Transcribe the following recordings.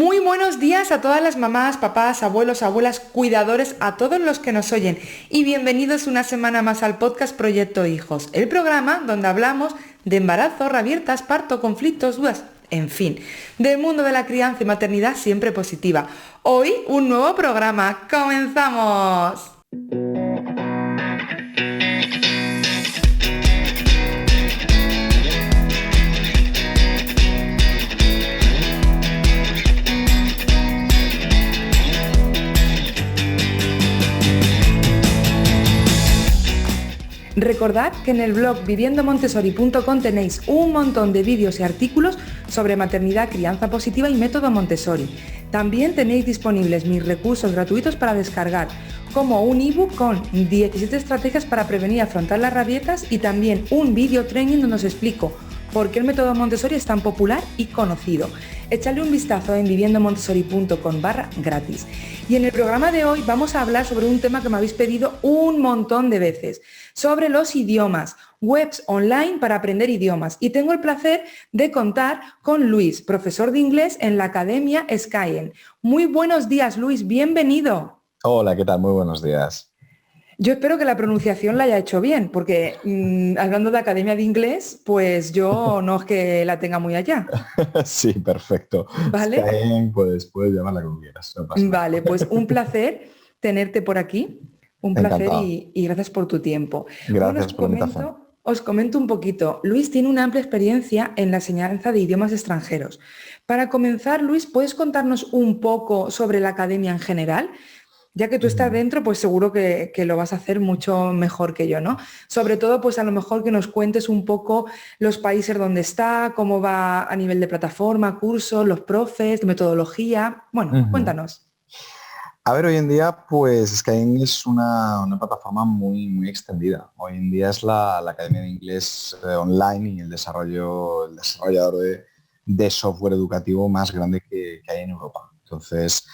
Muy buenos días a todas las mamás, papás, abuelos, abuelas, cuidadores, a todos los que nos oyen y bienvenidos una semana más al podcast Proyecto Hijos, el programa donde hablamos de embarazo, rabietas, parto, conflictos, dudas, en fin, del mundo de la crianza y maternidad siempre positiva. Hoy un nuevo programa, ¡comenzamos! Recordad que en el blog viviendomontessori.com tenéis un montón de vídeos y artículos sobre maternidad, crianza positiva y método Montessori. También tenéis disponibles mis recursos gratuitos para descargar, como un ebook con 17 estrategias para prevenir y afrontar las rabietas y también un video training donde os explico por qué el método Montessori es tan popular y conocido. Echadle un vistazo en viviendomontessori.com/gratis. Y en el programa de hoy vamos a hablar sobre un tema que me habéis pedido un montón de veces, sobre los idiomas, webs online para aprender idiomas. Y tengo el placer de contar con Luis, profesor de inglés en la Academia Skyen. Muy buenos días, Luis, bienvenido. Hola, ¿qué tal? Muy buenos días. Yo espero que la pronunciación la haya hecho bien, porque hablando de Academia de Inglés, pues yo no es que la tenga muy allá. Sí, perfecto. ¿Vale? Skyeng, puedes llamarla como quieras, no pasa nada. Vale, pues un placer tenerte por aquí, un placer Encantado. y gracias por tu tiempo. Bueno, Gracias por la invitación. os comento un poquito. Luis tiene una amplia experiencia en la enseñanza de idiomas extranjeros. Para comenzar, Luis, ¿puedes contarnos un poco sobre la academia en general? Ya que tú estás Mm, dentro, pues seguro que lo vas a hacer mucho mejor que yo, ¿no? Sobre todo, pues a lo mejor que nos cuentes un poco los países donde está, cómo va a nivel de plataforma, cursos, los profes, metodología. Bueno, ujú. cuéntanos. A ver, hoy en día, pues Skyeng es una plataforma muy extendida. Hoy en día es la Academia de Inglés online y el desarrollador de software educativo más grande que hay en Europa. Entonces,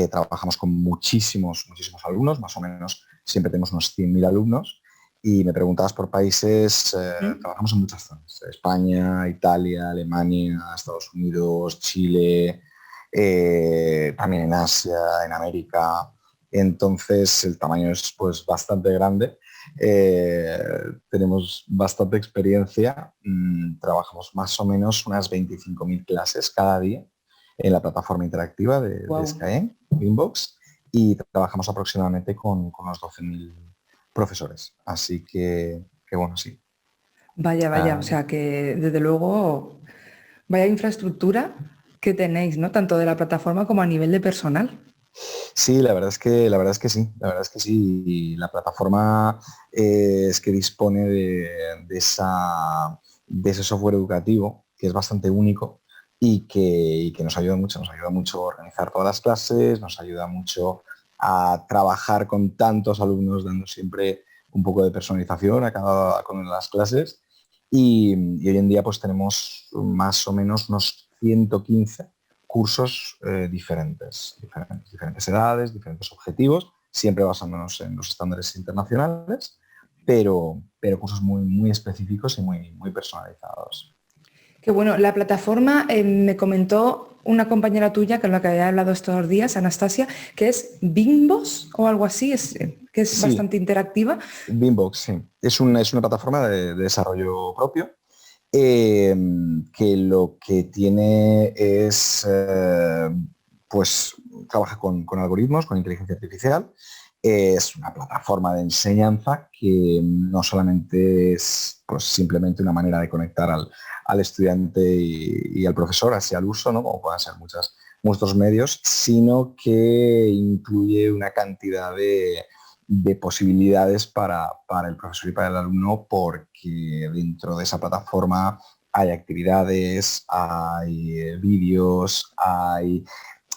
trabajamos con muchísimos alumnos, más o menos siempre tenemos unos 100.000 alumnos. Y me preguntabas por países, ¿Mm? trabajamos en muchas zonas. España, Italia, Alemania, Estados Unidos, Chile, también en Asia, en América. Entonces el tamaño es pues bastante grande. Eh, Tenemos bastante experiencia. Trabajamos más o menos unas 25.000 clases cada día en la plataforma interactiva de Wow. Skyeng, Inbox, y trabajamos aproximadamente con unos 12.000 profesores. Así que bueno, sí. Vaya, vaya, o Ah, sea que desde luego vaya infraestructura que tenéis, ¿no? Tanto de la plataforma como a nivel de personal. sí, la verdad es que sí, la verdad es que sí. Y la plataforma es que dispone de ese software educativo que es bastante único y que nos ayuda mucho a organizar todas las clases, nos ayuda mucho a trabajar con tantos alumnos, dando siempre un poco de personalización a cada una de las clases. Y hoy en día pues tenemos más o menos unos 115 cursos diferentes edades, diferentes objetivos, siempre basándonos en los estándares internacionales, pero cursos muy específicos y muy personalizados. Que bueno, la plataforma me comentó una compañera tuya con la que había hablado estos días, Anastasia, que es Bimbos o algo así, que es Sí, bastante interactiva. Beambox, sí. Es una plataforma de desarrollo propio que lo que tiene es, pues, trabaja con algoritmos, con inteligencia artificial. Es una plataforma de enseñanza que no solamente es pues, simplemente una manera de conectar al estudiante y al profesor, así al uso, ¿no? Como puedan ser muchos medios, sino que incluye una cantidad de posibilidades para el profesor y para el alumno, porque dentro de esa plataforma hay actividades, hay vídeos,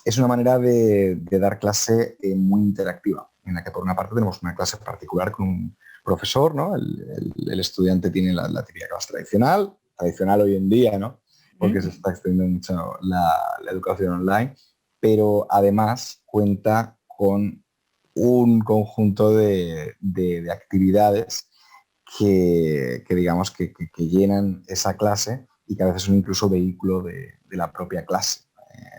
es una manera de dar clase muy interactiva, en la que por una parte tenemos una clase particular con un profesor, ¿no? El estudiante tiene la típica clase tradicional hoy en día, ¿no? Porque se ¿Mm? está extendiendo mucho la educación online, pero además cuenta con un conjunto de actividades que digamos que llenan esa clase y que a veces son incluso vehículo de la propia clase.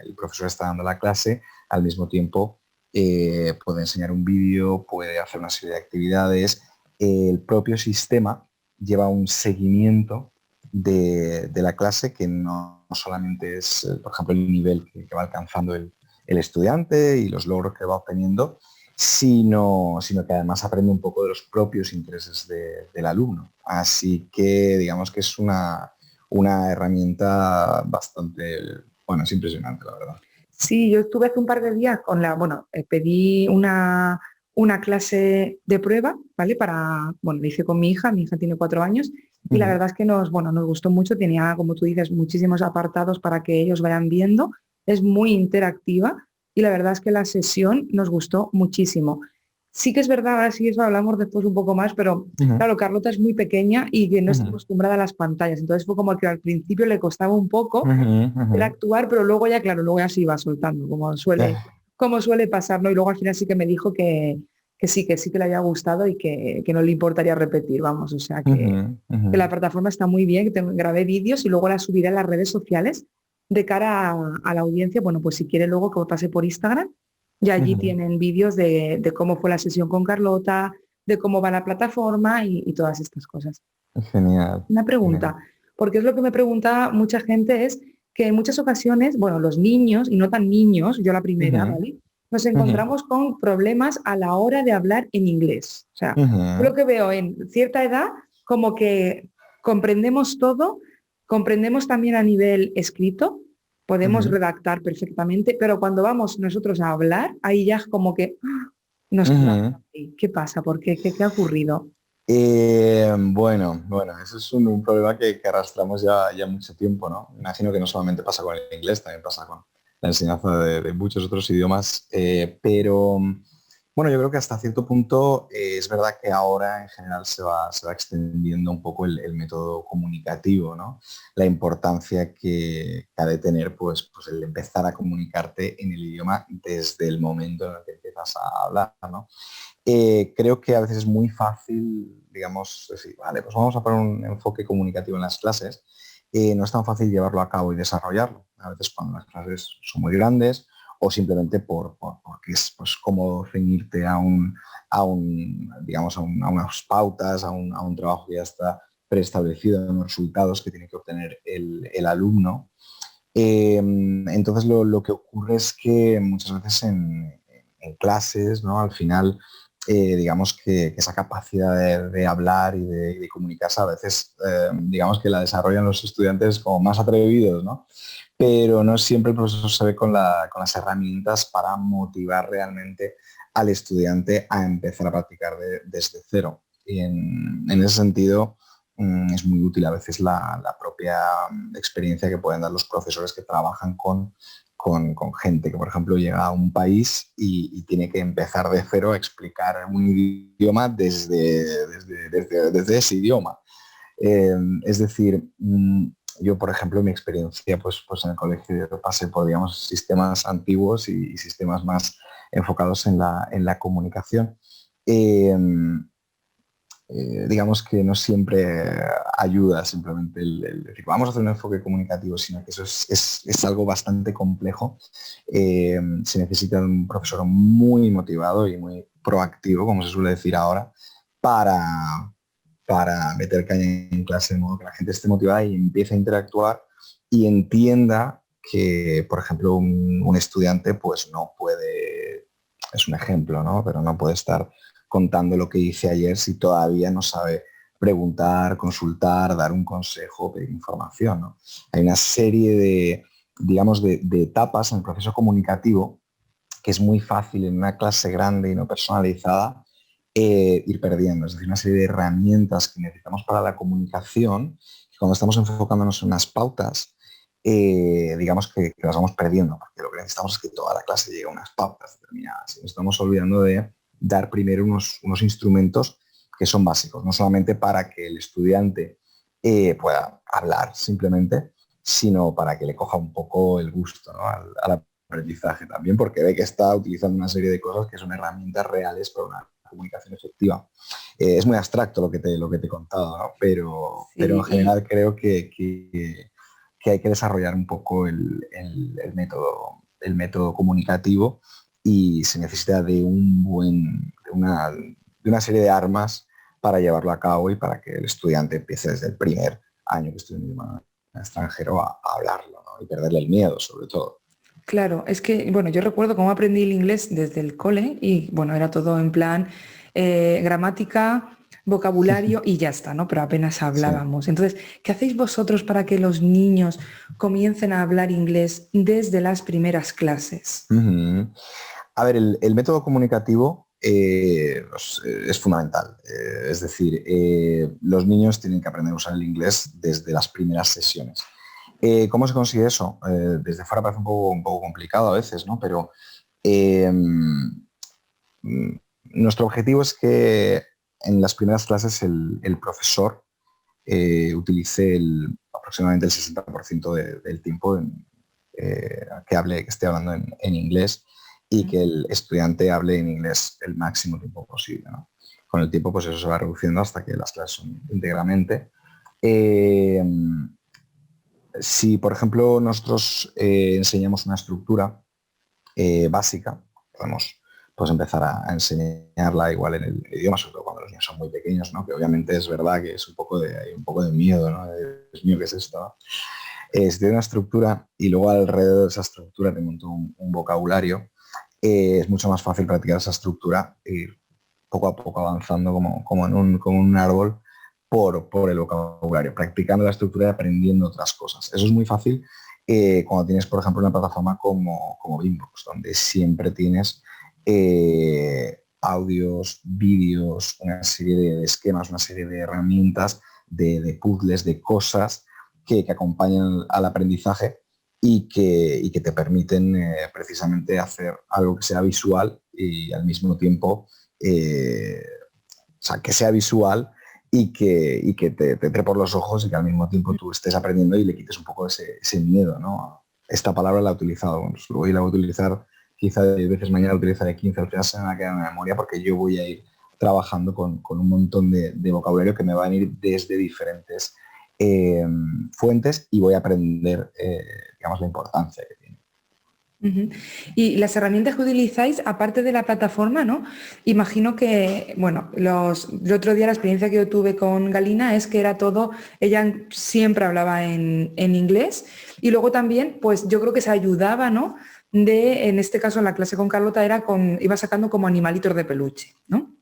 el profesor está dando la clase, al mismo tiempo puede enseñar un vídeo, puede hacer una serie de actividades. El propio sistema lleva un seguimiento de la clase que no solamente es, por ejemplo, el nivel que va alcanzando el estudiante y los logros que va obteniendo, sino que además aprende un poco de los propios intereses del alumno. Así que digamos que es una herramienta bastante, bueno, es impresionante, la verdad. Sí, yo estuve hace un par de días pedí una clase de prueba, ¿vale? Lo hice con mi hija tiene 4 años, y la verdad es que nos gustó mucho, tenía, como tú dices, muchísimos apartados para que ellos vayan viendo, es muy interactiva y la verdad es que la sesión nos gustó muchísimo. Sí que es verdad, ahora sí eso hablamos después un poco más, pero claro, Carlota es muy pequeña y que no está acostumbrada a las pantallas, entonces fue como que al principio le costaba un poco interactuar, pero luego ya, claro, luego ya se iba soltando, como suele pasar, ¿no? Y luego al final sí que me dijo que sí que le había gustado y que no le importaría repetir, vamos, o sea que la plataforma está muy bien, grabé vídeos y luego la subiré a las redes sociales de cara a la audiencia, bueno, pues si quiere luego que pase por Instagram, y allí tienen vídeos de cómo fue la sesión con Carlota, de cómo va la plataforma y todas estas cosas. Genial. Una pregunta, Genial. porque es lo que me pregunta mucha gente, es que en muchas ocasiones, bueno, los niños, y no tan niños, yo la primera, ¿vale? Nos encontramos con problemas a la hora de hablar en inglés. O sea, yo lo que veo en cierta edad, como que comprendemos todo, comprendemos también a nivel escrito, podemos redactar perfectamente, pero cuando vamos nosotros a hablar, ahí ya es como que nos quedamos ahí. ¿Qué pasa? ¿Por qué? ¿Qué ha ocurrido? Bueno, eso es un problema que arrastramos ya mucho tiempo, ¿no? Imagino que no solamente pasa con el inglés, también pasa con la enseñanza de muchos otros idiomas, pero bueno, yo creo que hasta cierto punto es verdad que ahora en general se va extendiendo un poco el método comunicativo, ¿no? La importancia que ha de tener pues el empezar a comunicarte en el idioma desde el momento en el que empiezas a hablar, ¿no? Creo que a veces es muy fácil, digamos, decir, vale, pues vamos a poner un enfoque comunicativo en las clases. No es tan fácil llevarlo a cabo y desarrollarlo. A veces cuando las clases son muy grandes o simplemente porque es pues, cómodo ceñirte digamos, a unas pautas, a un trabajo que ya está preestablecido, a unos resultados que tiene que obtener el alumno. Entonces lo que ocurre es que muchas veces en clases, ¿no? Al final digamos que esa capacidad de hablar y de comunicarse a veces, digamos que la desarrollan los estudiantes como más atrevidos, ¿no? Pero no siempre el profesor se ve con las herramientas para motivar realmente al estudiante a empezar a practicar desde cero. Y en ese sentido es muy útil a veces la propia experiencia que pueden dar los profesores que trabajan con gente que, por ejemplo, llega a un país y tiene que empezar de cero a explicar un idioma desde ese idioma. Es decir, yo, por ejemplo, en mi experiencia, pues en el colegio pasé por, digamos, sistemas antiguos y sistemas más enfocados en la comunicación. Eh, digamos que no siempre ayuda simplemente el decir, vamos a hacer un enfoque comunicativo, sino que eso es algo bastante complejo. Se necesita un profesor muy motivado y muy proactivo, como se suele decir ahora, para, para meter caña en clase, de modo que la gente esté motivada y empiece a interactuar y entienda que, por ejemplo, un estudiante pues no puede, es un ejemplo, ¿no? Pero no puede estar contando lo que hice ayer si todavía no sabe preguntar, consultar, dar un consejo, pedir información, ¿no? Hay una serie digamos, de etapas en el proceso comunicativo que es muy fácil en una clase grande y no personalizada ir perdiendo. Es decir, una serie de herramientas que necesitamos para la comunicación, que cuando estamos enfocándonos en unas pautas, digamos que las vamos perdiendo, porque lo que necesitamos es que toda la clase llegue a unas pautas determinadas. Y nos estamos olvidando de dar primero unos instrumentos que son básicos, no solamente para que el estudiante pueda hablar simplemente, sino para que le coja un poco el gusto, ¿no? al aprendizaje también, porque ve que está utilizando una serie de cosas que son herramientas reales para una comunicación efectiva. Es muy abstracto lo que te he contado, ¿no? Pero en Sí, general creo que que hay que desarrollar un poco el método comunicativo y se necesita de una serie de armas para llevarlo a cabo y para que el estudiante empiece desde el primer año que estudia un idioma extranjero a hablarlo, ¿no? Y perderle el miedo, sobre todo. Claro, es que, bueno, yo recuerdo cómo aprendí el inglés desde el cole y, bueno, era todo en plan gramática, vocabulario y ya está, ¿no? Pero apenas Sí. hablábamos. Entonces, ¿qué hacéis vosotros para que los niños comiencen a hablar inglés desde las primeras clases? Uh-huh. A ver, el método comunicativo es fundamental. Es decir, los niños tienen que aprender a usar el inglés desde las primeras sesiones. ¿Cómo se consigue eso? Desde fuera parece un poco complicado a veces, ¿no? Pero eh, nuestro objetivo es que en las primeras clases el profesor utilice aproximadamente el 60% del tiempo que esté hablando en inglés y que el estudiante hable en inglés el máximo tiempo posible, ¿no? Con el tiempo, pues eso se va reduciendo hasta que las clases son íntegramente. Si, por ejemplo, nosotros enseñamos una estructura básica, podemos pues empezar a enseñarla igual en el idioma, sobre todo cuando los niños son muy pequeños, ¿no? Que obviamente es verdad que es hay un poco de miedo, ¿no? Dios mío, ¿qué es esto? ¿No? Si tiene una estructura y luego alrededor de esa estructura te monto un vocabulario, es mucho más fácil practicar esa estructura e ir poco a poco avanzando como un árbol por el vocabulario, practicando la estructura y aprendiendo otras cosas. Eso es muy fácil cuando tienes, por ejemplo, una plataforma como Beambox, donde siempre tienes audios, vídeos, una serie de esquemas, una serie de herramientas, de puzzles, de cosas que acompañan al aprendizaje y que te permiten precisamente hacer algo que sea visual y al mismo tiempo, o sea, que sea visual y que te entre por los ojos y que al mismo tiempo tú estés aprendiendo y le quites un poco ese miedo, ¿no? Esta palabra la he utilizado, pues, hoy la voy a utilizar quizá 10 veces, mañana la utilizaré 15, al final se me va a quedar en la memoria porque yo voy a ir trabajando con un montón de vocabulario que me van a ir desde diferentes fuentes y voy a aprender, digamos, la importancia que tiene. Ujú. Y las herramientas que utilizáis, aparte de la plataforma, ¿no? Imagino que, bueno, el otro día la experiencia que yo tuve con Galina es que era todo, ella siempre hablaba en inglés y luego también, pues yo creo que se ayudaba, ¿no? En este caso en la clase con Carlota iba sacando como animalitos de peluche, ¿no?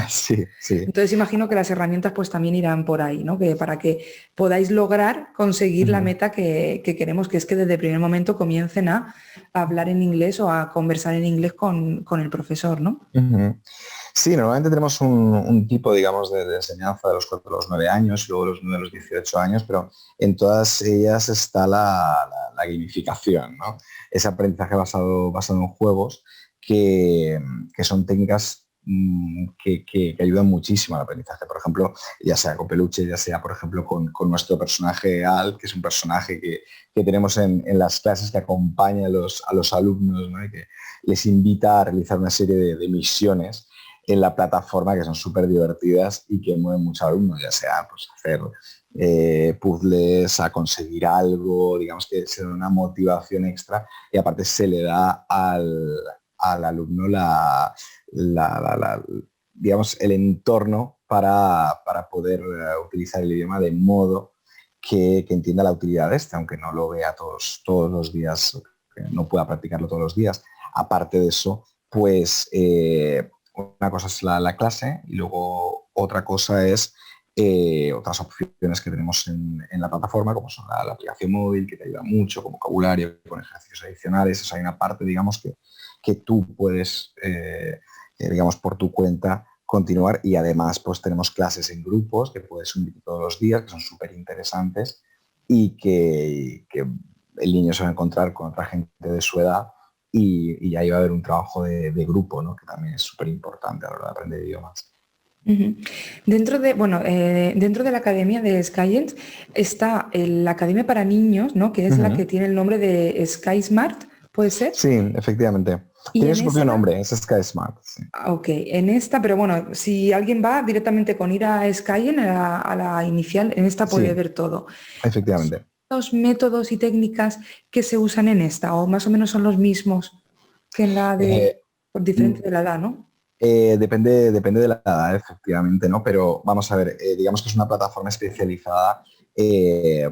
Sí, sí. Entonces imagino que las herramientas pues también irán por ahí, ¿no? Que para que podáis lograr conseguir la meta que queremos, que es que desde el primer momento comiencen a hablar en inglés o a conversar en inglés con el profesor, ¿no? Sí, normalmente tenemos un tipo, digamos, de enseñanza de los 4 a los 9 años, luego de los 18 años, pero en todas ellas está la gamificación, ¿no? Ese aprendizaje basado en juegos que son técnicas que ayudan muchísimo al aprendizaje. Por ejemplo, ya sea con peluche, ya sea, por ejemplo, con nuestro personaje Al, que es un personaje que tenemos en las clases que acompaña a los alumnos, ¿no? Y que les invita a realizar una serie de misiones en la plataforma que son súper divertidas y que mueven mucho a alumnos, ya sea pues, hacer puzzles, a conseguir algo, digamos que se da una motivación extra y aparte se le da al alumno digamos, el entorno para poder utilizar el idioma de modo que entienda la utilidad de este, aunque no lo vea todos los días, que no pueda practicarlo todos los días. Aparte de eso, pues una cosa es la clase y luego otra cosa es otras opciones que tenemos en la plataforma, como son la aplicación móvil, que te ayuda mucho, con vocabulario, con ejercicios adicionales. O sea, hay una parte, digamos, que tú puedes, digamos, por tu cuenta continuar y además pues tenemos clases en grupos que puedes unir todos los días, que son súper interesantes y que el niño se va a encontrar con otra gente de su edad y ahí va a haber un trabajo de grupo, ¿no? Que también es súper importante a la hora de aprender idiomas. Uh-huh. Dentro de la academia de Skyeng está la academia para niños, ¿no? Que es la que tiene el nombre de Sky Smart, ¿puede ser? Sí, efectivamente. Y tiene su propio nombre, es Sky Smart. Sí. Ok, en esta, pero bueno, si alguien va directamente con ir a Skyeng, a la inicial, en esta puede Sí, ver todo. efectivamente. los métodos y técnicas que se usan en esta? ¿O más o menos son los mismos que en la de, Eh, por diferente de la edad, ¿no? depende de la edad, efectivamente, ¿no? Pero vamos a ver, digamos que es una plataforma especializada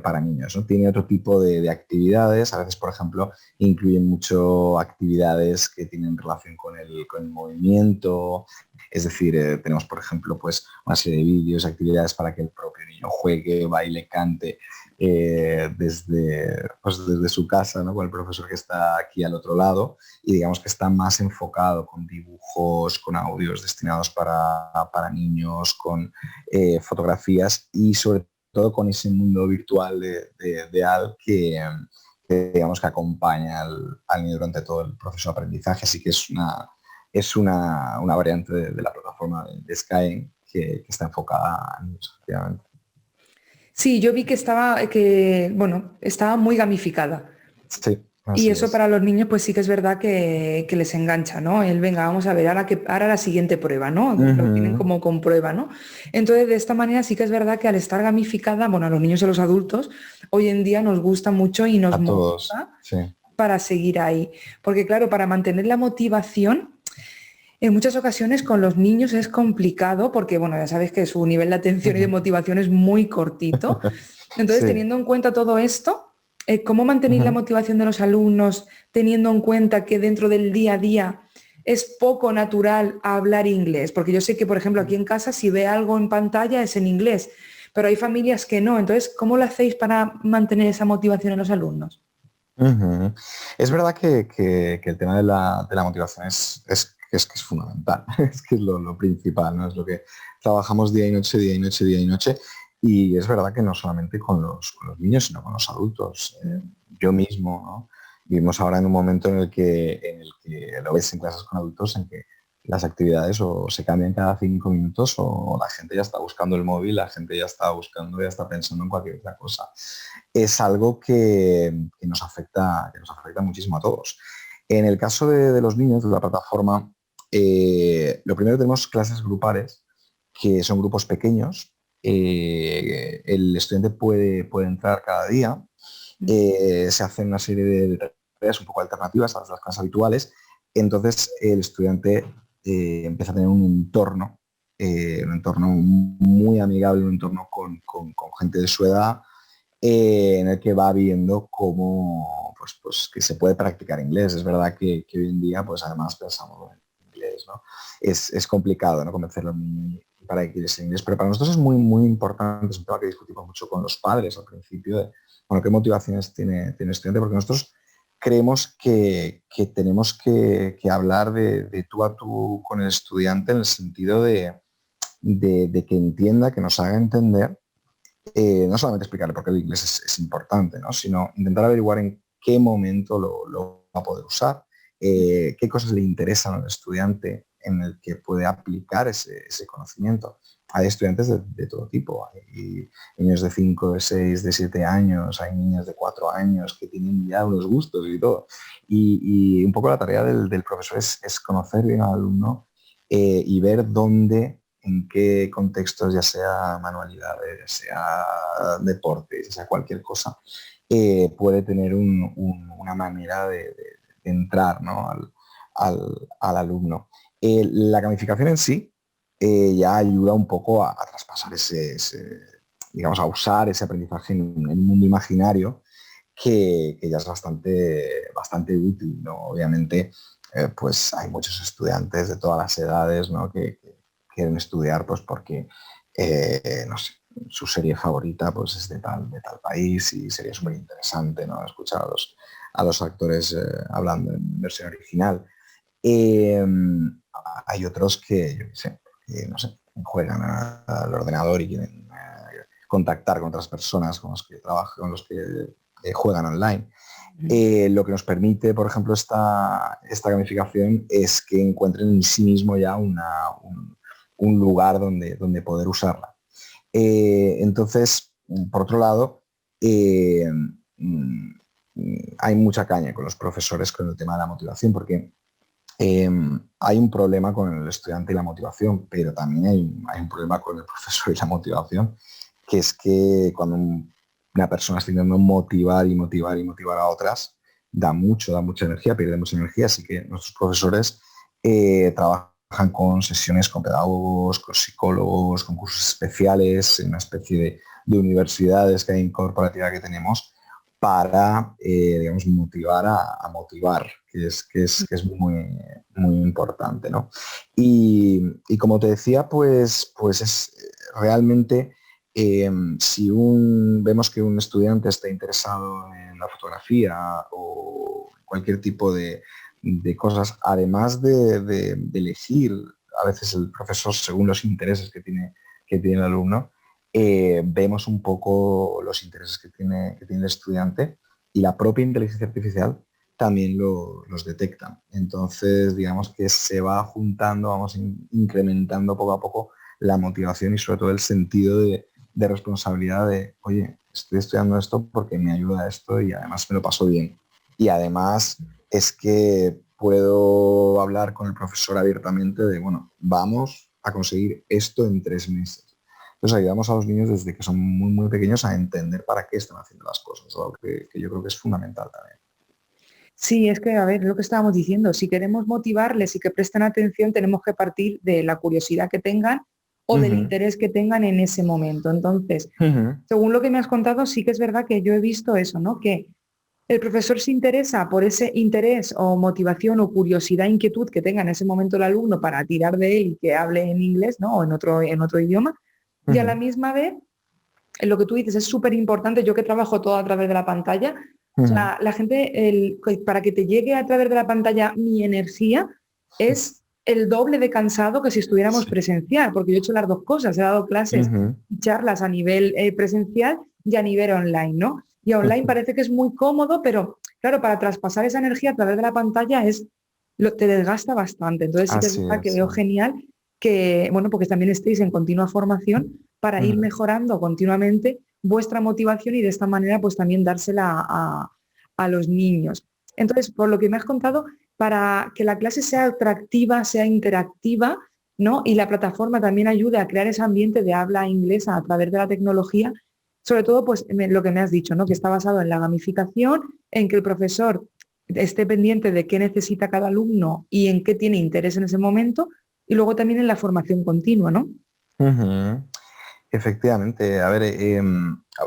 para niños, ¿no? Tiene otro tipo de actividades, a veces, por ejemplo, incluyen mucho actividades que tienen relación con el movimiento, es decir, tenemos, por ejemplo, pues una serie de vídeos, actividades para que el propio niño juegue, baile, cante desde su casa, ¿no? Con el profesor que está aquí al otro lado y digamos que está más enfocado con dibujos, con audios destinados para niños, con fotografías y sobre todo con ese mundo virtual de AL que digamos que acompaña al niño durante todo el proceso de aprendizaje. Así que es una variante de la plataforma de Skyeng que está enfocada a niños, efectivamente. Sí, yo vi que estaba muy gamificada. Sí, Y así eso es. para los niños, pues sí que es verdad que les engancha, ¿no? Venga, vamos a ver, ahora la siguiente prueba, ¿no? Lo tienen Ujú. como con prueba, ¿no? Entonces, de esta manera sí que es verdad que al estar gamificada, bueno, a los niños y a los adultos, hoy en día nos gusta mucho y nos A todos, motiva sí. para seguir ahí. Porque claro, para mantener la motivación, en muchas ocasiones con los niños es complicado porque, bueno, ya sabes que su nivel de atención y de Ujú. motivación es muy cortito. Entonces, Sí. teniendo en cuenta todo esto, ¿cómo mantenéis la Ujú. motivación de los alumnos teniendo en cuenta que dentro del día a día es poco natural hablar inglés? Porque yo sé que, por ejemplo, aquí en casa si ve algo en pantalla es en inglés, pero hay familias que no. Entonces, ¿cómo lo hacéis para mantener esa motivación en los alumnos? Ujú. Es verdad que el tema de la motivación es fundamental, es que es lo principal, ¿no? Es lo que trabajamos día y noche, día y noche, día y noche. Y es verdad que no solamente con los niños, sino con los adultos. Yo mismo, ¿no? Vivimos ahora en un momento en el que lo ves en clases con adultos, en que las actividades o se cambian cada 5 minutos o la gente ya está buscando el móvil, la gente ya está pensando en cualquier otra cosa. Es algo que nos afecta muchísimo a todos. En el caso de los niños de la plataforma, lo primero tenemos clases grupales, que son grupos pequeños. El estudiante puede entrar cada día. Se hacen una serie de tareas un poco alternativas a las clases habituales. Entonces el estudiante empieza a tener un entorno muy amigable, un entorno con gente de su edad, en el que va viendo cómo pues que se puede practicar inglés. Es verdad que hoy en día, pues además pensamos en inglés, ¿no? Es complicado, ¿no? Convencerlo a un niño para que quiere ese inglés, pero para nosotros es muy, muy importante, es un tema que discutimos mucho con los padres al principio, bueno, qué motivaciones tiene el estudiante, porque nosotros creemos que tenemos que hablar de tú a tú con el estudiante en el sentido de que entienda, que nos haga entender no solamente explicarle por qué el inglés es importante, ¿no? Sino intentar averiguar en qué momento lo va a poder usar, qué cosas le interesan al estudiante en el que puede aplicar ese conocimiento. Hay estudiantes de todo tipo, hay niños de 5, de 6, de 7 años, hay niñas de 4 años que tienen ya unos gustos y todo. Y un poco la tarea del profesor es conocer bien al alumno y ver dónde, en qué contextos, ya sea manualidades, sea deporte, sea cualquier cosa, puede tener una manera de entrar, ¿no? al alumno. La gamificación en sí ya ayuda un poco a traspasar digamos, a usar ese aprendizaje en un mundo imaginario que ya es bastante útil, ¿no? Obviamente, pues hay muchos estudiantes de todas las edades, ¿no? que quieren estudiar pues porque, no sé, su serie favorita pues es de tal país y sería súper interesante, ¿no? Escuchar a los actores hablando en versión original. Eh, Hay otros que, yo qué sé, que, no sé, juegan al ordenador y quieren contactar con otras personas con los que trabajan, con los que juegan online. Lo que nos permite, por ejemplo, esta gamificación es que encuentren en sí mismo ya un lugar donde poder usarla. Entonces, por otro lado, mm, hay mucha caña con los profesores con el tema de la motivación, porque hay un problema con el estudiante y la motivación, pero también hay un problema con el profesor y la motivación, que es que cuando una persona está intentando motivar y motivar y motivar a otras, da mucha energía, pierde mucha energía, así que nuestros profesores trabajan con sesiones con pedagogos, con psicólogos, con cursos especiales, en una especie de universidades que hay en corporativa que tenemos para, digamos, motivar a motivar, que es muy importante, ¿no? Y como te decía, pues es realmente, si vemos que un estudiante está interesado en la fotografía o cualquier tipo de cosas, además de elegir a veces el profesor según los intereses que tiene el alumno, vemos un poco los intereses que tiene el estudiante y la propia inteligencia artificial también los detecta. Entonces, digamos que se va juntando, vamos incrementando poco a poco la motivación y sobre todo el sentido de responsabilidad de, oye, estoy estudiando esto porque me ayuda a esto y además me lo paso bien. Y además es que puedo hablar con el profesor abiertamente de, bueno, vamos a conseguir esto en 3 meses. Entonces ayudamos a los niños desde que son muy pequeños a entender para qué están haciendo las cosas, algo que yo creo que es fundamental también. Sí, es que, a ver, lo que estábamos diciendo, si queremos motivarles y que presten atención, tenemos que partir de la curiosidad que tengan o del Ujú, interés que tengan en ese momento. Entonces, ujú, según lo que me has contado, sí que es verdad que yo he visto eso, ¿no? Que el profesor se interesa por ese interés o motivación o curiosidad, inquietud que tenga en ese momento el alumno para tirar de él y que hable en inglés, ¿no? O en otro idioma. Y a la ujú, misma vez, en lo que tú dices es súper importante, yo que trabajo todo a través de la pantalla, o ujú. sea, la gente, para que te llegue a través de la pantalla mi energía, es el doble de cansado que si estuviéramos Sí. presencial, porque yo he hecho las dos cosas, he dado clases Ujú, y charlas a nivel presencial y a nivel online, ¿no? Y online ujú. parece que es muy cómodo, pero claro, para traspasar esa energía a través de la pantalla te desgasta bastante. Entonces sí que es Así verdad que es. Sí. veo genial que, bueno, porque también estéis en continua formación para ir Ujú. mejorando continuamente vuestra motivación y de esta manera pues también dársela a los niños. Entonces, por lo que me has contado, para que la clase sea atractiva, sea interactiva, ¿no? Y la plataforma también ayude a crear ese ambiente de habla inglesa a través de la tecnología, sobre todo pues lo que me has dicho, ¿no? Que está basado en la gamificación, en que el profesor esté pendiente de qué necesita cada alumno y en qué tiene interés en ese momento, y luego también en la formación continua, ¿no? Ujú. Efectivamente, a ver,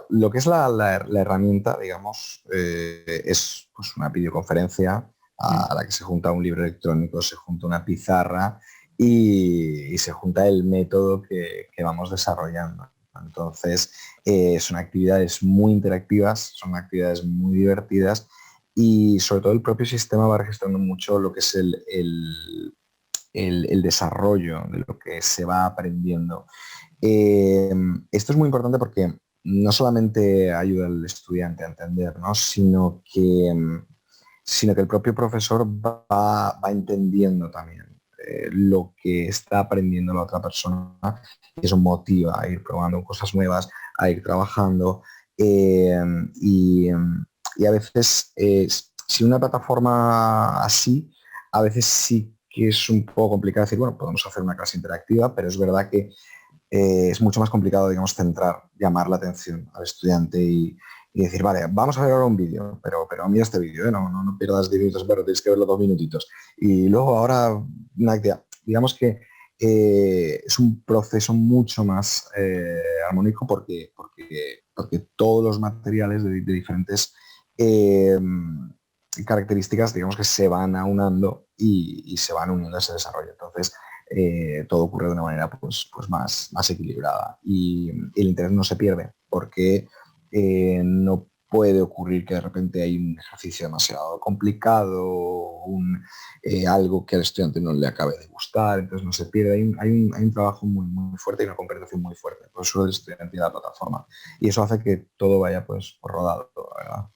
lo que es la herramienta, digamos, es pues, una videoconferencia Mm. a la que se junta un libro electrónico, se junta una pizarra y se junta el método que vamos desarrollando. Entonces, son actividades muy interactivas, son actividades muy divertidas y sobre todo el propio sistema va registrando mucho lo que es el desarrollo de lo que se va aprendiendo. Eh, Esto es muy importante porque no solamente ayuda al estudiante a entender, ¿no? sino que el propio profesor va entendiendo también lo que está aprendiendo la otra persona y eso motiva a ir probando cosas nuevas, a ir trabajando eh, y, y a veces si una plataforma así, a veces sí que es un poco complicado decir, bueno, podemos hacer una clase interactiva, pero es verdad que es mucho más complicado, digamos, llamar la atención al estudiante y decir, vale, vamos a ver ahora un vídeo, pero mira este vídeo, no pierdas 10 minutos, pero tienes que verlo 2 minutitos. Y luego ahora una actividad. Digamos que es un proceso mucho más armónico porque todos los materiales de diferentes eh, características, digamos que se van aunando y se van uniendo a ese desarrollo. Entonces, todo ocurre de una manera pues más equilibrada y el interés no se pierde porque no puede ocurrir que de repente hay un ejercicio demasiado complicado, algo que al estudiante no le acabe de gustar, entonces no se pierde, hay un trabajo muy fuerte y una concreción muy fuerte, por eso el estudiante y la plataforma. Y eso hace que todo vaya pues por rodado, ¿verdad?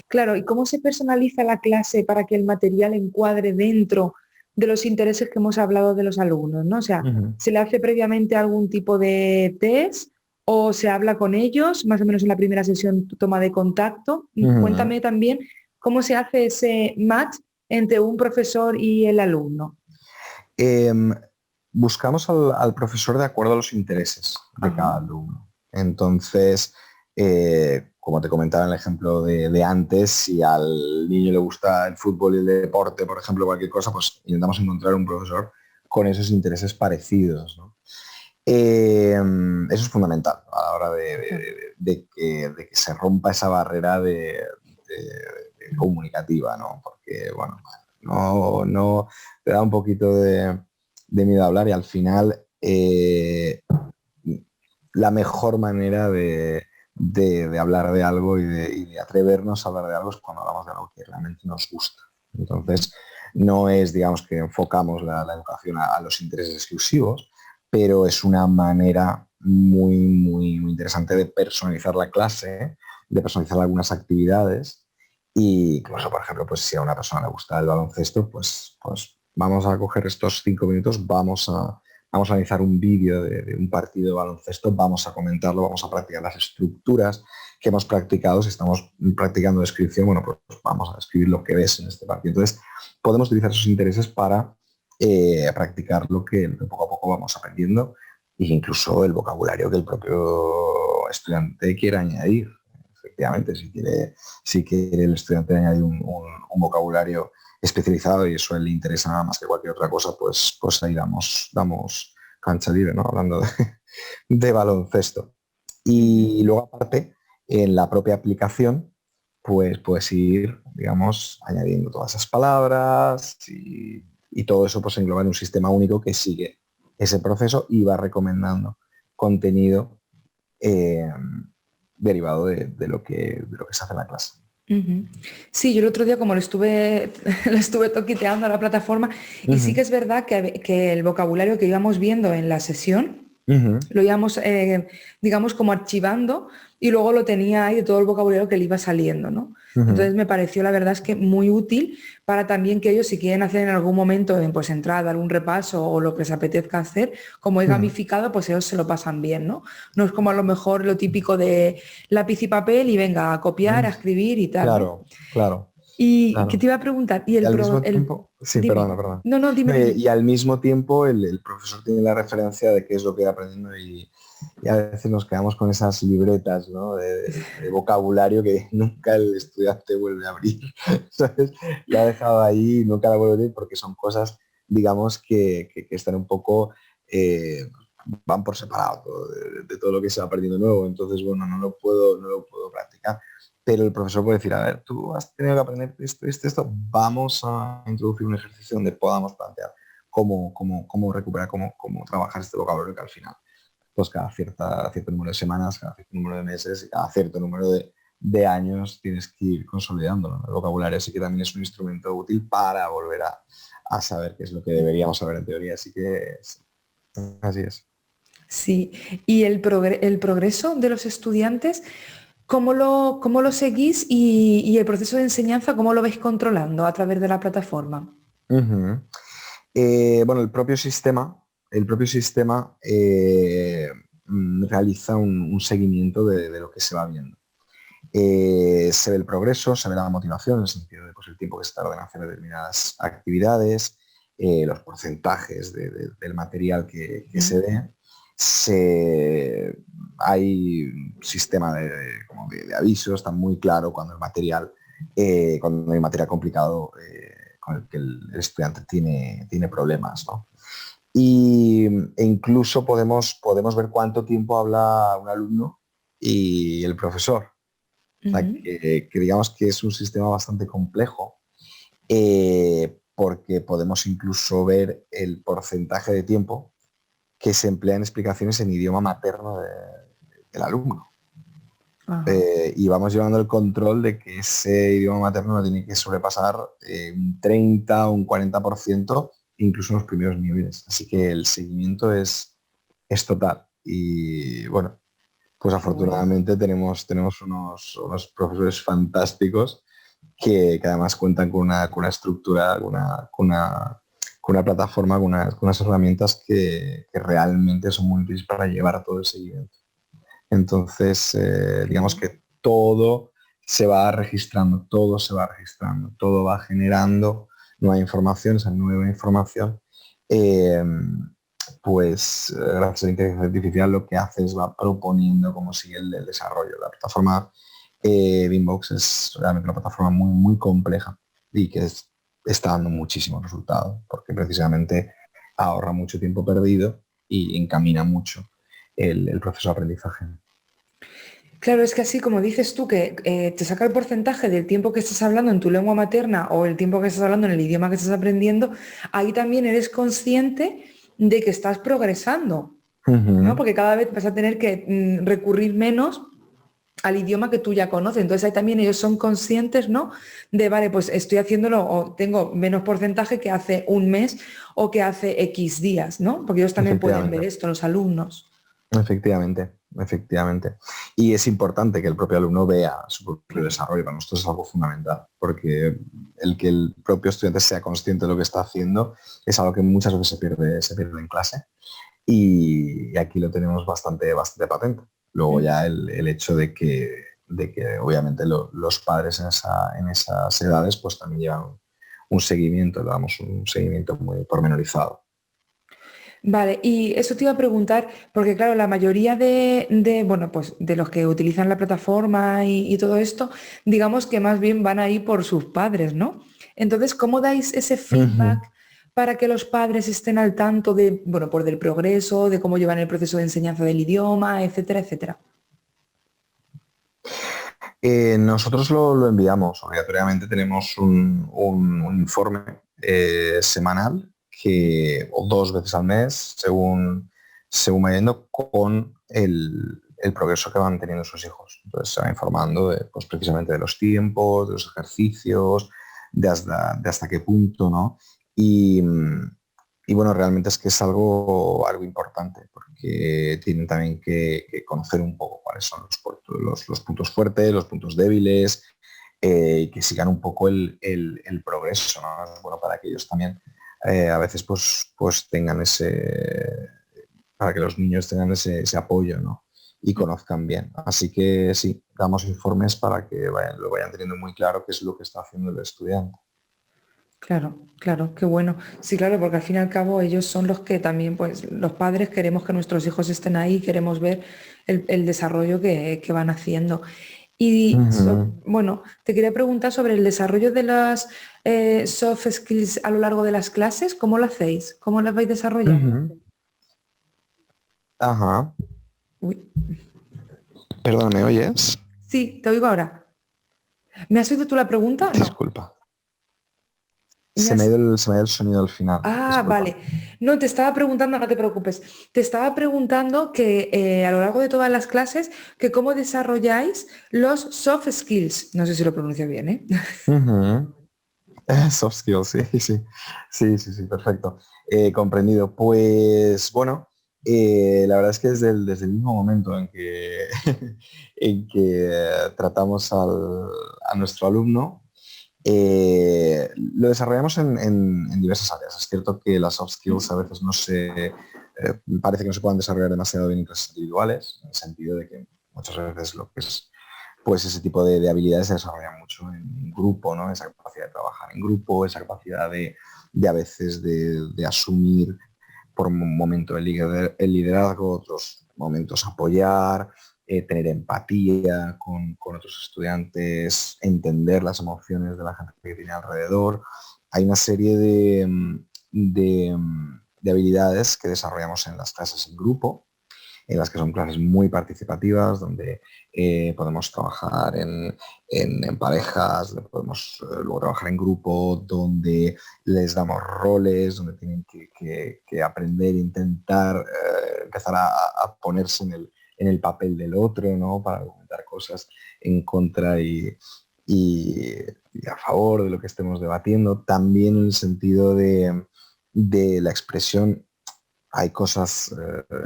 Claro, ¿y cómo se personaliza la clase para que el material encuadre dentro de los intereses que hemos hablado de los alumnos, ¿no? O sea, Ujú. ¿se le hace previamente algún tipo de test o se habla con ellos, más o menos en la primera sesión toma de contacto? Y Ujú. cuéntame también cómo se hace ese match entre un profesor y el alumno. Em, Buscamos al profesor de acuerdo a los intereses de Ajá. cada alumno. Entonces, Como te comentaba en el ejemplo de antes, si al niño le gusta el fútbol y el deporte, por ejemplo, cualquier cosa, pues intentamos encontrar un profesor con esos intereses parecidos, ¿no? Eso es fundamental a la hora de que se rompa esa barrera de comunicativa, ¿no? Porque, bueno, no te da un poquito de miedo hablar y al final la mejor manera de hablar de algo y de atrevernos a hablar de algo es cuando hablamos de algo que realmente nos gusta. Entonces, no es, digamos, que enfocamos la educación a los intereses exclusivos, pero es una manera muy interesante de personalizar la clase, de personalizar algunas actividades y incluso, por ejemplo, pues si a una persona le gusta el baloncesto, pues vamos a coger estos 5 minutos, vamos a analizar un vídeo de un partido de baloncesto, vamos a comentarlo, vamos a practicar las estructuras que hemos practicado. Si estamos practicando descripción, bueno, pues vamos a describir lo que ves en este partido. Entonces, podemos utilizar esos intereses para practicar lo que poco a poco vamos aprendiendo e incluso el vocabulario que el propio estudiante quiera añadir. Efectivamente, si quiere el estudiante añadir un vocabulario especializado y eso a él le interesa nada más que cualquier otra cosa, pues ahí damos cancha libre, ¿no? Hablando de baloncesto. Y luego aparte, en la propia aplicación, pues puedes ir, digamos, añadiendo todas esas palabras y todo eso pues engloba en un sistema único que sigue ese proceso y va recomendando contenido eh, derivado de lo que se hace en la clase. Ujú. Sí, yo el otro día como lo estuve, lo estuve toquiteando a la plataforma y sí que es verdad que el vocabulario que íbamos viendo en la sesión Ujú. lo íbamos, digamos, como archivando y luego lo tenía ahí de todo el vocabulario que le iba saliendo, ¿no? Ujú. Entonces me pareció la verdad es que muy útil para también que ellos si quieren hacer en algún momento, pues entrar, dar un repaso o lo que les apetezca hacer, como es Ujú. gamificado, pues ellos se lo pasan bien, ¿no? No es como a lo mejor lo típico de lápiz y papel y venga a copiar, a escribir y tal, ¿no? Claro, claro, Y que claro. te iba a preguntar, y Y al mismo tiempo, sí, dime, perdona. no, no, dime, No, dime. y al mismo tiempo el profesor tiene la referencia de qué es lo que va aprendiendo y a veces nos quedamos con esas libretas, ¿no? de vocabulario que nunca el estudiante vuelve a abrir, ¿sabes? La ha dejado ahí y nunca la vuelve a abrir porque son cosas, digamos, que están un poco, van por separado de todo lo que se va aprendiendo nuevo. Entonces, bueno, no lo puedo practicar. Pero el profesor puede decir, a ver, tú has tenido que aprender esto, vamos a introducir un ejercicio donde podamos plantear cómo recuperar, cómo trabajar este vocabulario que al final, pues cada cierto número de semanas, cada cierto número de meses y cada cierto número de años tienes que ir consolidándolo, ¿no? El vocabulario sí que también es un instrumento útil para volver a saber qué es lo que deberíamos saber en teoría, así que sí, así es. Sí, y el progreso de los estudiantes, cómo lo seguís y el proceso de enseñanza, cómo lo vais controlando a través de la plataforma? Ujú. Bueno, el propio sistema realiza un seguimiento de lo que se va viendo. Se ve el progreso, se ve la motivación, en el sentido de pues, el tiempo que se tarda en hacer determinadas actividades, los porcentajes del material que se ve. Hay un sistema como de avisos, está muy claro cuando hay material complicado con el que el estudiante tiene problemas, ¿no? E incluso podemos ver cuánto tiempo habla un alumno y el profesor. O sea, Ujú. que digamos que es un sistema bastante complejo porque podemos incluso ver el porcentaje de tiempo que se emplea en explicaciones en idioma materno del alumno. Ajá. Y vamos llevando el control de que ese idioma materno no tiene que sobrepasar un 30 o un 40%, incluso en los primeros niveles. Así que el seguimiento es total. Y bueno, pues Qué guay. afortunadamente tenemos unos profesores fantásticos que además cuentan con una estructura, con una plataforma, con unas herramientas que realmente son muy útiles para llevar todo el seguimiento. Entonces, Qué digamos guay. que todo se va registrando, todo va generando nueva información, esa nueva información eh, pues gracias a la inteligencia artificial lo que hace es va proponiendo cómo sigue el desarrollo. La plataforma Beambox es realmente una plataforma muy, muy compleja y que está dando muchísimos resultados, porque precisamente ahorra mucho tiempo perdido y encamina mucho el proceso de aprendizaje. Claro, es que así como dices tú, que te saca el porcentaje del tiempo que estás hablando en tu lengua materna o el tiempo que estás hablando en el idioma que estás aprendiendo, ahí también eres consciente de que estás progresando, ¿no? Uh-huh. Porque cada vez vas a tener que recurrir menos al idioma que tú ya conoces. Entonces ahí también ellos son conscientes, ¿no? De, vale, pues estoy haciéndolo o tengo menos porcentaje que hace un mes o que hace X días, ¿no? Porque ellos también pueden ver Efectivamente. esto, los alumnos. Efectivamente, efectivamente. Y es importante que el propio alumno vea su propio Claro. desarrollo. Para nosotros es algo fundamental, porque el que el propio estudiante sea consciente de lo que está haciendo es algo que muchas veces se pierde en clase. Y aquí lo tenemos bastante, bastante patente. Luego Mm. ya el hecho de que obviamente los padres en esas edades pues también llevan un seguimiento, le damos un seguimiento muy pormenorizado. Vale, y eso te iba a preguntar, porque claro, la mayoría bueno, pues de los que utilizan la plataforma y todo esto, digamos que más bien van ahí por sus padres, ¿no? Entonces, ¿cómo dais ese Ujú. feedback para que los padres estén al tanto de, bueno, pues del progreso, de cómo llevan el proceso de enseñanza del idioma, etcétera, etcétera? Nosotros lo enviamos, obligatoriamente tenemos un informe semanal o 2 veces al mes, según va yendo, con el progreso que van teniendo sus hijos. Entonces se va informando pues, precisamente de los tiempos, de los ejercicios, de hasta qué punto, ¿no? Y bueno, realmente es que es algo importante, porque tienen también que conocer un poco cuáles son los puntos fuertes, los puntos débiles, y que sigan un poco el progreso, ¿no? Bueno, para que ellos también a veces pues tengan para que los niños tengan ese apoyo, ¿no? Y conozcan bien. Así que sí, damos informes para que lo vayan teniendo muy claro qué es lo que está haciendo el estudiante. Claro, claro, qué bueno. Sí, claro, porque al fin y al cabo ellos son los que también, pues los padres queremos que nuestros hijos estén ahí, queremos ver el desarrollo que van haciendo. Y Ujú, bueno, te quería preguntar sobre el desarrollo de las soft skills a lo largo de las clases, ¿cómo lo hacéis? ¿Cómo las vais desarrollando? ujú. Ajá. Uy, Perdón, ¿me oyes? sí, te oigo ahora. ¿Me has oído tú la pregunta? No. Disculpa. ¿Me Se me ha has... ido se me ha ido el sonido al final. Ah, Disculpa. vale. No, te estaba preguntando, no te preocupes. Te estaba preguntando que a lo largo de todas las clases, que cómo desarrolláis los soft skills. No sé si lo pronuncio bien, ¿eh? Ujú. Soft skills, sí, sí. Sí, sí, sí, perfecto. Comprendido. Pues bueno, la verdad es que desde el mismo momento en que, en que tratamos a nuestro alumno, lo desarrollamos en diversas áreas. Es cierto que las soft skills a veces parece que no se puedan desarrollar demasiado bien en clases individuales, en el sentido de que muchas veces lo que es pues ese tipo de habilidades se desarrollan mucho en grupo, ¿no? Esa capacidad de trabajar en grupo, esa capacidad de a veces de asumir por un momento el liderazgo, otros momentos apoyar, tener empatía con otros estudiantes, entender las emociones de la gente que tiene alrededor. Hay una serie de habilidades que desarrollamos en las clases en grupo, en las que son clases muy participativas, donde podemos trabajar en parejas, podemos luego trabajar en grupo, donde les damos roles, donde tienen que aprender e intentar empezar a ponerse en el papel del otro, ¿no? Para argumentar cosas en contra y a favor de lo que estemos debatiendo. También en el sentido de la expresión hay cosas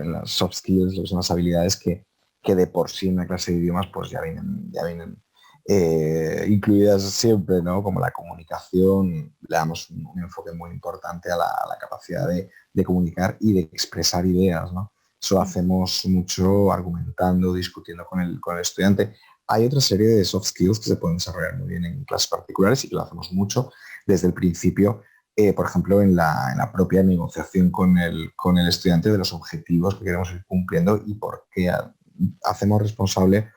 en las soft skills, lo que son las habilidades que de por sí en una clase de idiomas pues ya vienen incluidas siempre, ¿no? Como la comunicación, le damos un enfoque muy importante a la capacidad de comunicar y de expresar ideas, ¿no? Eso hacemos mucho argumentando, discutiendo con el estudiante. Hay otra serie de soft skills que se pueden desarrollar muy bien en clases particulares y que lo hacemos mucho desde el principio por ejemplo, en la propia negociación con el estudiante de los objetivos que queremos ir cumpliendo y por qué hacemos responsable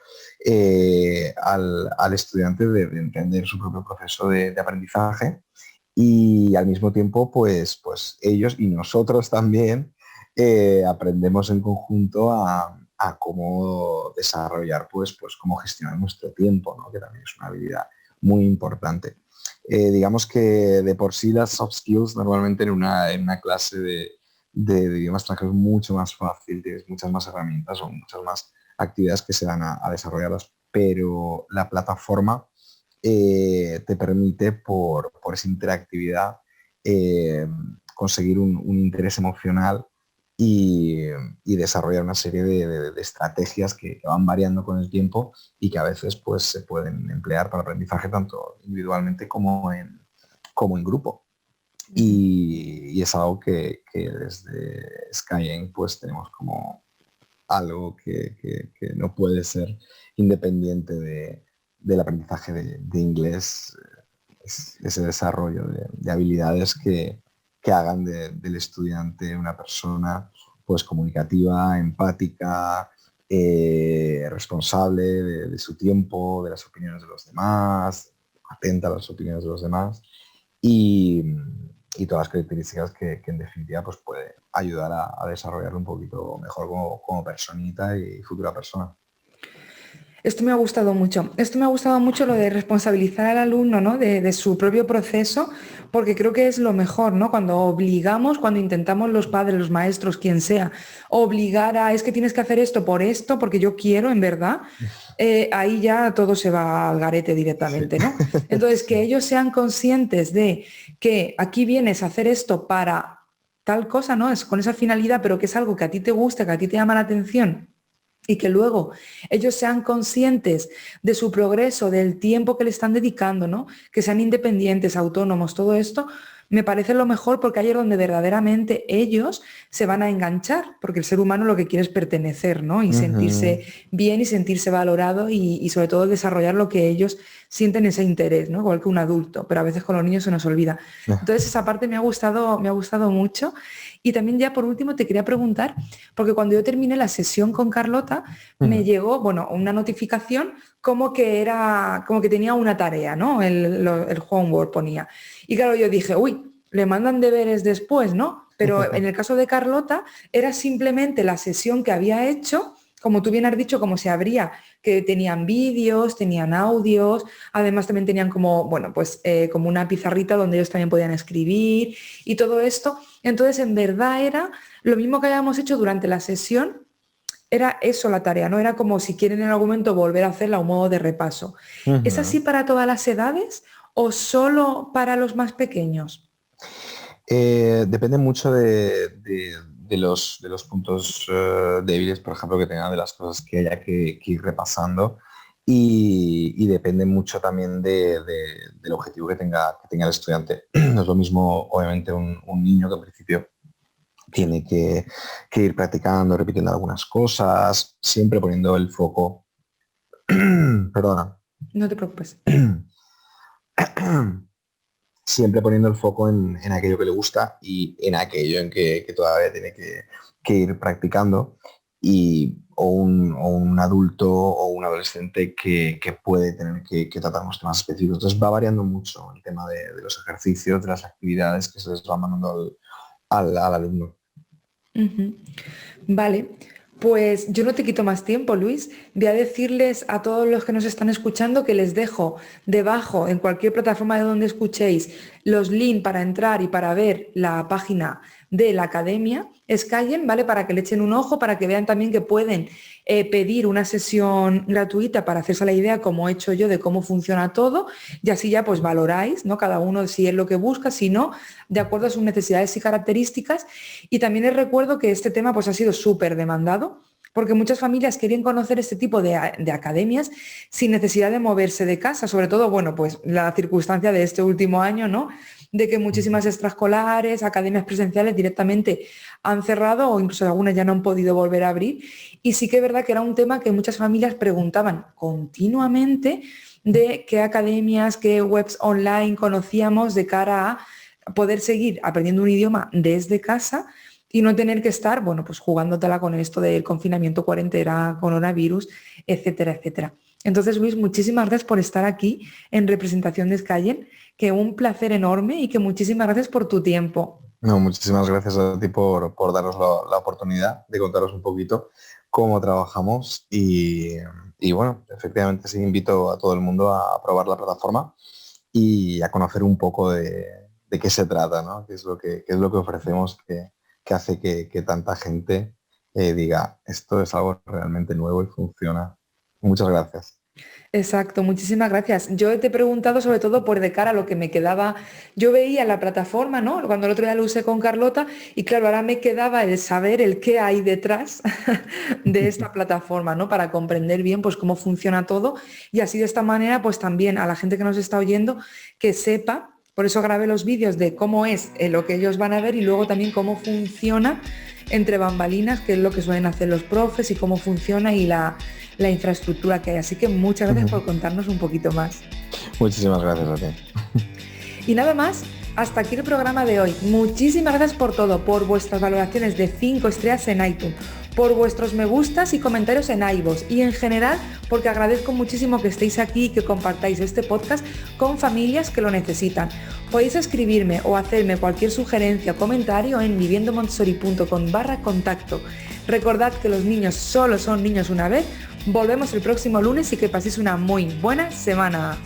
al estudiante de entender su propio proceso de aprendizaje y al mismo tiempo, pues ellos y nosotros también aprendemos en conjunto a cómo desarrollar, pues cómo gestionar nuestro tiempo, ¿no? Que también es una habilidad muy importante. Digamos que de por sí las soft skills normalmente en una clase de idiomas extranjeros es mucho más fácil, tienes muchas más herramientas o muchas más actividades que se van a desarrollarlas, pero la plataforma te permite por esa interactividad eh, conseguir un interés emocional y, y desarrollar una serie de estrategias que van variando con el tiempo y que a veces pues, se pueden emplear para aprendizaje tanto individualmente como en grupo. Y es algo que desde Skyeng pues tenemos como algo que no puede ser independiente del aprendizaje de inglés, ese desarrollo de habilidades que hagan del estudiante una persona pues comunicativa, empática, responsable de su tiempo, de las opiniones de los demás, atenta a las opiniones de los demás y, y todas las características que en definitiva pues puede ayudar a desarrollarlo un poquito mejor como personita y futura persona. Esto me ha gustado mucho. Esto me ha gustado mucho lo de responsabilizar al alumno, ¿no? de su propio proceso, porque creo que es lo mejor, ¿no? Cuando obligamos, cuando intentamos los padres, los maestros, quien sea, obligar a, es que tienes que hacer esto por esto, porque yo quiero, en verdad, ahí ya todo se va al garete Sí. directamente, ¿no? Entonces, que Sí. ellos sean conscientes de que aquí vienes a hacer esto para tal cosa, ¿no? Es con esa finalidad, pero que es algo que a ti te gusta, que a ti te llama la atención y que luego ellos sean conscientes de su progreso, del tiempo que le están dedicando, ¿no? Que sean independientes, autónomos, todo esto, me parece lo mejor porque ahí es donde verdaderamente ellos se van a enganchar, porque el ser humano lo que quiere es pertenecer, ¿no? Y Ujú. sentirse bien y sentirse valorado y sobre todo desarrollar lo que ellos sienten ese interés, ¿no? Igual que un adulto, pero a veces con los niños se nos olvida. Entonces esa parte me ha gustado mucho. Y también ya por último te quería preguntar, porque cuando yo terminé la sesión con Carlota, me Ujú. llegó, bueno, una notificación como que tenía una tarea, ¿no? El homework ponía. Y claro, yo dije, uy, le mandan deberes después, ¿no? Pero en el caso de Carlota era simplemente la sesión que había hecho, como tú bien has dicho, como se abría, que tenían vídeos, tenían audios, además también tenían como, bueno, pues como una pizarrita donde ellos también podían escribir y todo esto. Entonces, en verdad era lo mismo que habíamos hecho durante la sesión, era eso la tarea, ¿no? Era como si quieren en algún momento volver a hacerla a un modo de repaso. ¿Es así Ujú. para todas las edades o solo para los más pequeños? Depende mucho de los puntos débiles, por ejemplo, que tengan, de las cosas que haya que ir repasando y depende mucho también del objetivo que tenga el estudiante. No es lo mismo, obviamente, un niño que al principio tiene que ir practicando, repitiendo algunas cosas, siempre poniendo el foco, perdona, No te preocupes. siempre poniendo el foco en aquello que le gusta y en aquello en que todavía tiene que ir practicando o un adulto o un adolescente que puede tener que tratar unos temas específicos. Entonces va variando mucho el tema de los ejercicios, de las actividades que se les va mandando al alumno. Ujú. Vale, pues yo no te quito más tiempo, Luis. Voy a decirles a todos los que nos están escuchando que les dejo debajo, en cualquier plataforma de donde escuchéis, los links para entrar y para ver la página de la academia Skyen, ¿vale? Para que le echen un ojo, para que vean también que pueden pedir una sesión gratuita para hacerse la idea, como he hecho yo, de cómo funciona todo, y así ya pues valoráis, ¿no? Cada uno si es lo que busca, si no, de acuerdo a sus necesidades y características. Y también les recuerdo que este tema pues ha sido súper demandado, porque muchas familias querían conocer este tipo de academias sin necesidad de moverse de casa, sobre todo, bueno, pues la circunstancia de este último año, ¿no? De que muchísimas extraescolares, academias presenciales directamente han cerrado o incluso algunas ya no han podido volver a abrir. Y sí que es verdad que era un tema que muchas familias preguntaban continuamente de qué academias, qué webs online conocíamos de cara a poder seguir aprendiendo un idioma desde casa y no tener que estar, bueno, pues jugándotela con esto del confinamiento, cuarentena, coronavirus, etcétera, etcétera. Entonces, Luis, muchísimas gracias por estar aquí en representación de Skyen, que un placer enorme y que muchísimas gracias por tu tiempo. No, muchísimas gracias a ti por darnos la oportunidad de contaros un poquito cómo trabajamos y bueno, efectivamente sí invito a todo el mundo a probar la plataforma y a conocer un poco de qué se trata, ¿no? Qué es lo que ofrecemos que hace que tanta gente diga esto es algo realmente nuevo y funciona. Muchas gracias. Exacto, muchísimas gracias. Yo te he preguntado sobre todo por de cara a lo que me quedaba. Yo veía la plataforma, ¿no? Cuando el otro día lo usé con Carlota y claro, ahora me quedaba el saber el qué hay detrás de esta plataforma, ¿no? Para comprender bien pues cómo funciona todo y así de esta manera pues también a la gente que nos está oyendo que sepa. Por eso grabé los vídeos de cómo es lo que ellos van a ver y luego también cómo funciona entre bambalinas, que es lo que suelen hacer los profes y cómo funciona y la infraestructura que hay. Así que muchas gracias por contarnos un poquito más. Muchísimas gracias a ti. Y nada más, hasta aquí el programa de hoy. Muchísimas gracias por todo, por vuestras valoraciones de 5 estrellas en iTunes, por vuestros me gustas y comentarios en iVoox y en general porque agradezco muchísimo que estéis aquí y que compartáis este podcast con familias que lo necesitan. Podéis escribirme o hacerme cualquier sugerencia o comentario en viviendomontessori.com/contacto. Recordad que los niños solo son niños una vez. Volvemos el próximo lunes y que paséis una muy buena semana.